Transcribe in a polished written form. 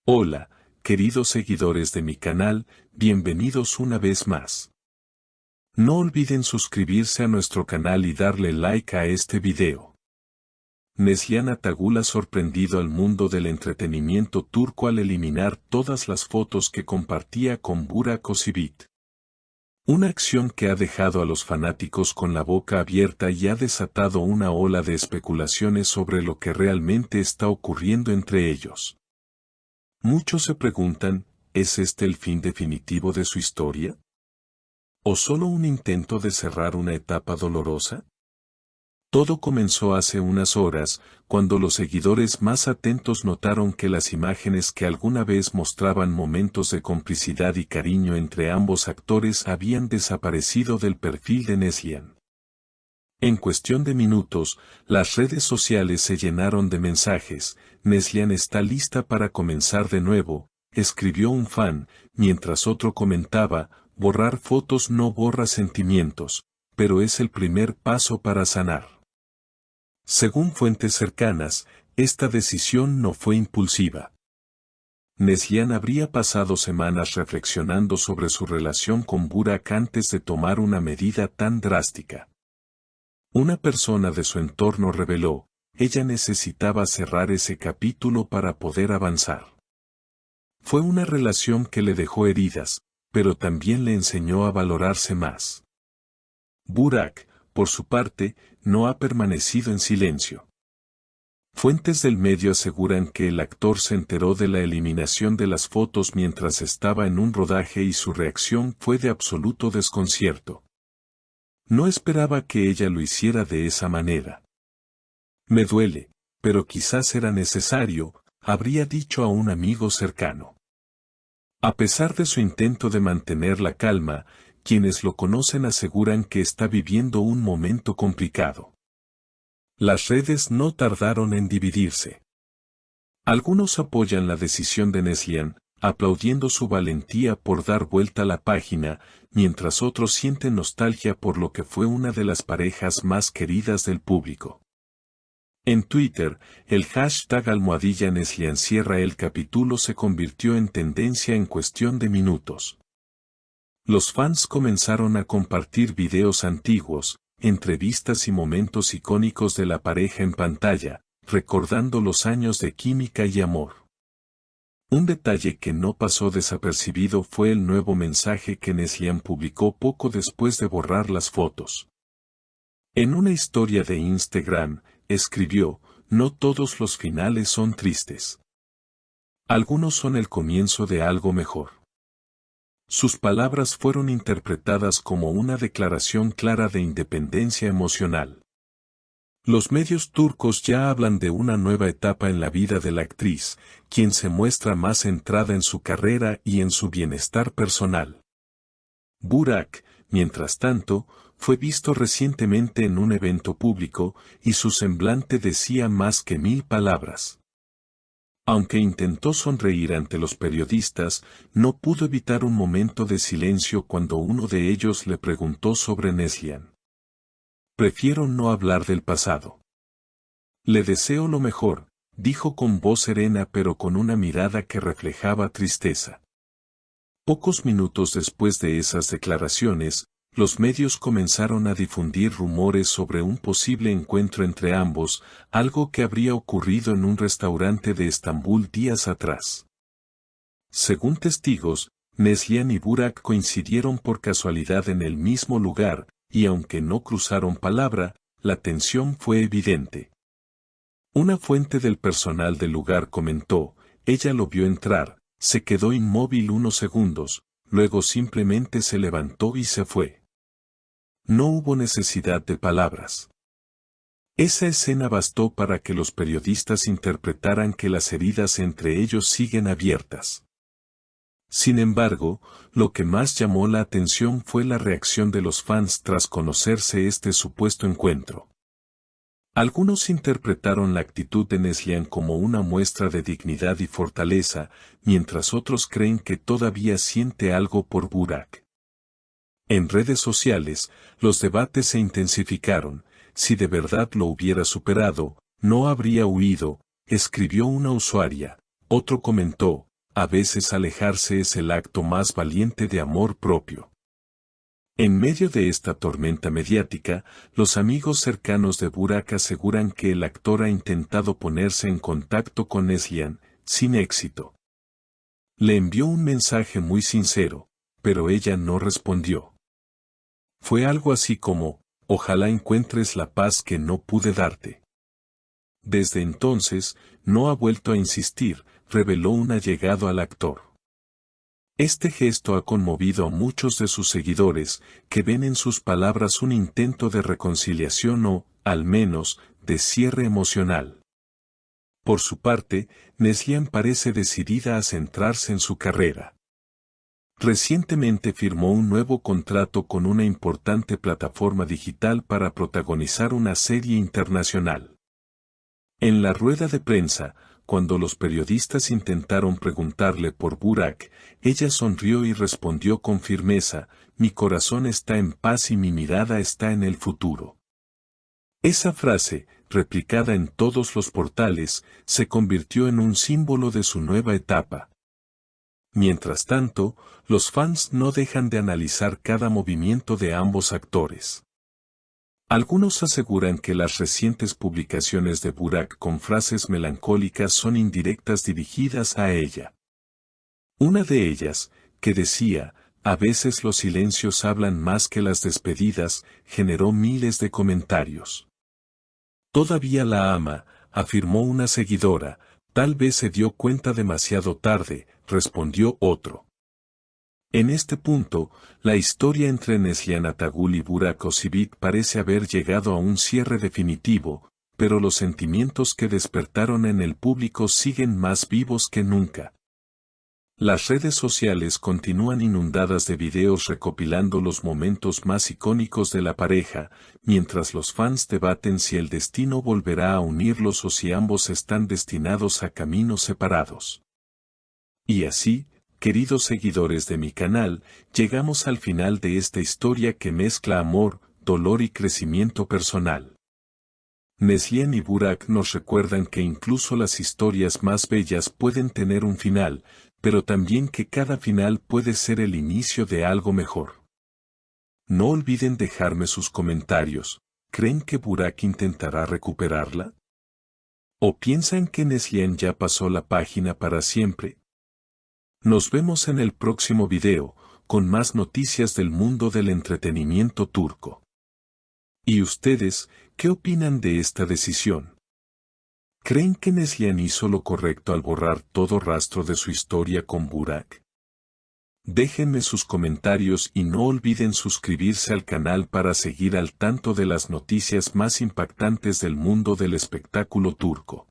Hola, queridos seguidores de mi canal, bienvenidos una vez más. No olviden suscribirse a nuestro canal y darle like a este video. Neslihan Atagul ha sorprendido al mundo del entretenimiento turco al eliminar todas las fotos que compartía con Burak Özçivit. Una acción que ha dejado a los fanáticos con la boca abierta y ha desatado una ola de especulaciones sobre lo que realmente está ocurriendo entre ellos. Muchos se preguntan, ¿es este el fin definitivo de su historia? ¿O solo un intento de cerrar una etapa dolorosa? Todo comenzó hace unas horas, cuando los seguidores más atentos notaron que las imágenes que alguna vez mostraban momentos de complicidad y cariño entre ambos actores habían desaparecido del perfil de Neslihan. En cuestión de minutos, las redes sociales se llenaron de mensajes. Neslihan está lista para comenzar de nuevo, escribió un fan, mientras otro comentaba, borrar fotos no borra sentimientos, pero es el primer paso para sanar. Según fuentes cercanas, esta decisión no fue impulsiva. Neslihan habría pasado semanas reflexionando sobre su relación con Burak antes de tomar una medida tan drástica. Una persona de su entorno reveló, ella necesitaba cerrar ese capítulo para poder avanzar. Fue una relación que le dejó heridas, pero también le enseñó a valorarse más. Burak, por su parte, no ha permanecido en silencio. Fuentes del medio aseguran que el actor se enteró de la eliminación de las fotos mientras estaba en un rodaje y su reacción fue de absoluto desconcierto. No esperaba que ella lo hiciera de esa manera. Me duele, pero quizás era necesario, habría dicho a un amigo cercano. A pesar de su intento de mantener la calma, quienes lo conocen aseguran que está viviendo un momento complicado. Las redes no tardaron en dividirse. Algunos apoyan la decisión de Neslihan, aplaudiendo su valentía por dar vuelta a la página, mientras otros sienten nostalgia por lo que fue una de las parejas más queridas del público. En Twitter, el hashtag #Neslihan cierra el capítulo se convirtió en tendencia en cuestión de minutos. Los fans comenzaron a compartir videos antiguos, entrevistas y momentos icónicos de la pareja en pantalla, recordando los años de química y amor. Un detalle que no pasó desapercibido fue el nuevo mensaje que Neslihan publicó poco después de borrar las fotos. En una historia de Instagram, escribió, no todos los finales son tristes. Algunos son el comienzo de algo mejor. Sus palabras fueron interpretadas como una declaración clara de independencia emocional. Los medios turcos ya hablan de una nueva etapa en la vida de la actriz, quien se muestra más centrada en su carrera y en su bienestar personal. Burak, mientras tanto, fue visto recientemente en un evento público, y su semblante decía más que 1000 palabras. Aunque intentó sonreír ante los periodistas, no pudo evitar un momento de silencio cuando uno de ellos le preguntó sobre Neslihan. Prefiero no hablar del pasado. Le deseo lo mejor, dijo con voz serena pero con una mirada que reflejaba tristeza. Pocos minutos después de esas declaraciones, los medios comenzaron a difundir rumores sobre un posible encuentro entre ambos, algo que habría ocurrido en un restaurante de Estambul días atrás. Según testigos, Neslihan y Burak coincidieron por casualidad en el mismo lugar, y aunque no cruzaron palabra, la tensión fue evidente. Una fuente del personal del lugar comentó, ella lo vio entrar, se quedó inmóvil unos segundos, luego simplemente se levantó y se fue. No hubo necesidad de palabras. Esa escena bastó para que los periodistas interpretaran que las heridas entre ellos siguen abiertas. Sin embargo, lo que más llamó la atención fue la reacción de los fans tras conocerse este supuesto encuentro. Algunos interpretaron la actitud de Neslihan como una muestra de dignidad y fortaleza, mientras otros creen que todavía siente algo por Burak. En redes sociales, los debates se intensificaron, si de verdad lo hubiera superado, no habría huido, escribió una usuaria, otro comentó, a veces alejarse es el acto más valiente de amor propio. En medio de esta tormenta mediática, los amigos cercanos de Burak aseguran que el actor ha intentado ponerse en contacto con Neslihan, sin éxito. Le envió un mensaje muy sincero, pero ella no respondió. Fue algo así como, ojalá encuentres la paz que no pude darte. Desde entonces, no ha vuelto a insistir, reveló un allegado al actor. Este gesto ha conmovido a muchos de sus seguidores, que ven en sus palabras un intento de reconciliación o, al menos, de cierre emocional. Por su parte, Neslihan parece decidida a centrarse en su carrera. Recientemente firmó un nuevo contrato con una importante plataforma digital para protagonizar una serie internacional. En la rueda de prensa, cuando los periodistas intentaron preguntarle por Burak, ella sonrió y respondió con firmeza, mi corazón está en paz y mi mirada está en el futuro. Esa frase, replicada en todos los portales, se convirtió en un símbolo de su nueva etapa. Mientras tanto, los fans no dejan de analizar cada movimiento de ambos actores. Algunos aseguran que las recientes publicaciones de Burak con frases melancólicas son indirectas dirigidas a ella. Una de ellas, que decía, a veces los silencios hablan más que las despedidas, generó miles de comentarios. Todavía la ama, afirmó una seguidora, tal vez se dio cuenta demasiado tarde, respondió otro. En este punto, la historia entre Neslihan Atagul y Burak Özçivit parece haber llegado a un cierre definitivo, pero los sentimientos que despertaron en el público siguen más vivos que nunca. Las redes sociales continúan inundadas de videos recopilando los momentos más icónicos de la pareja, mientras los fans debaten si el destino volverá a unirlos o si ambos están destinados a caminos separados. Y así, queridos seguidores de mi canal, llegamos al final de esta historia que mezcla amor, dolor y crecimiento personal. Neslihan y Burak nos recuerdan que incluso las historias más bellas pueden tener un final, pero también que cada final puede ser el inicio de algo mejor. No olviden dejarme sus comentarios. ¿Creen que Burak intentará recuperarla? ¿O piensan que Neslihan ya pasó la página para siempre? Nos vemos en el próximo video, con más noticias del mundo del entretenimiento turco. ¿Y ustedes, qué opinan de esta decisión? ¿Creen que Neslihan hizo lo correcto al borrar todo rastro de su historia con Burak? Déjenme sus comentarios y no olviden suscribirse al canal para seguir al tanto de las noticias más impactantes del mundo del espectáculo turco.